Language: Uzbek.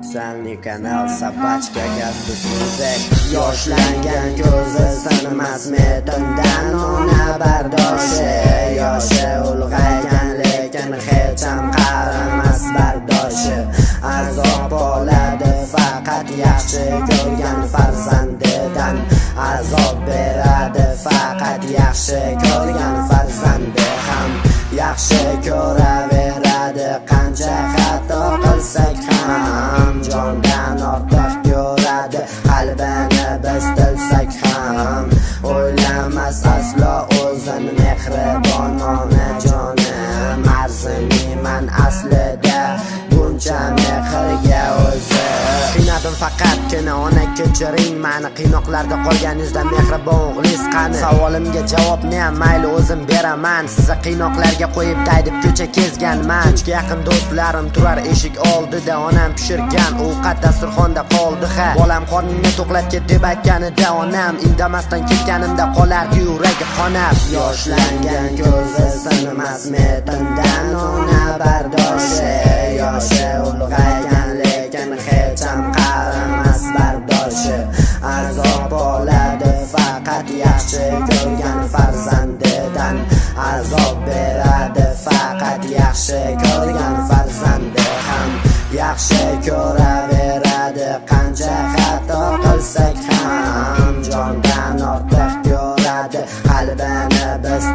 Ofitsialniy kanal Sabachka Gastus Music. Yoshlangan ko'zi sinimas metindan ona bardoshi. Yoshi ulg'aygan lekin hech ham qaramas bardoshi. Azob oladi faqat yaxshi ko'rgan farzandidan. Azob beradi faqat yaxshi ko'rgan farzandi ham. Yaxshi ko'raveradi qancha xato qilsak ham. Jondan ortiq ko'radi qalbini biz tilsak ham. O'ylamas aslo o'zini mehribon onajonim. Arziyman aslida buncha mehrga o'zi. Qiynadim faqatgina ona kechiring mani. Qiynoqlarda qolganingizda mehribon o'g'lingiz qani? Savolimga javobni ham mayli o'zim beraman. Sizni qiynoqlarga qo'yib daydib ko'cha kezganman. Kechga yaqin do'stlarim turar eshik oldida. Onam pishirgan ovqat dasturxonda qoldi ha. Bolam qorningni to'qlab ket deb aytganida onam indamasdan ketganimda qolardi yuragi qonab. Yoshlangan ko'zi sinimas metindan ona bardoshi. Yoshi ulg'aygan lekin hech ham qaramas bardoshi. Azob oladi faqat yaxshi ko'rgan farzandidan. Azob beradi faqat yaxshi ko'rgan farzandi ham. Yaxshi ko'raveradi qancha xato qilsak ham. Jondan ortiq ko'radi qalbini biz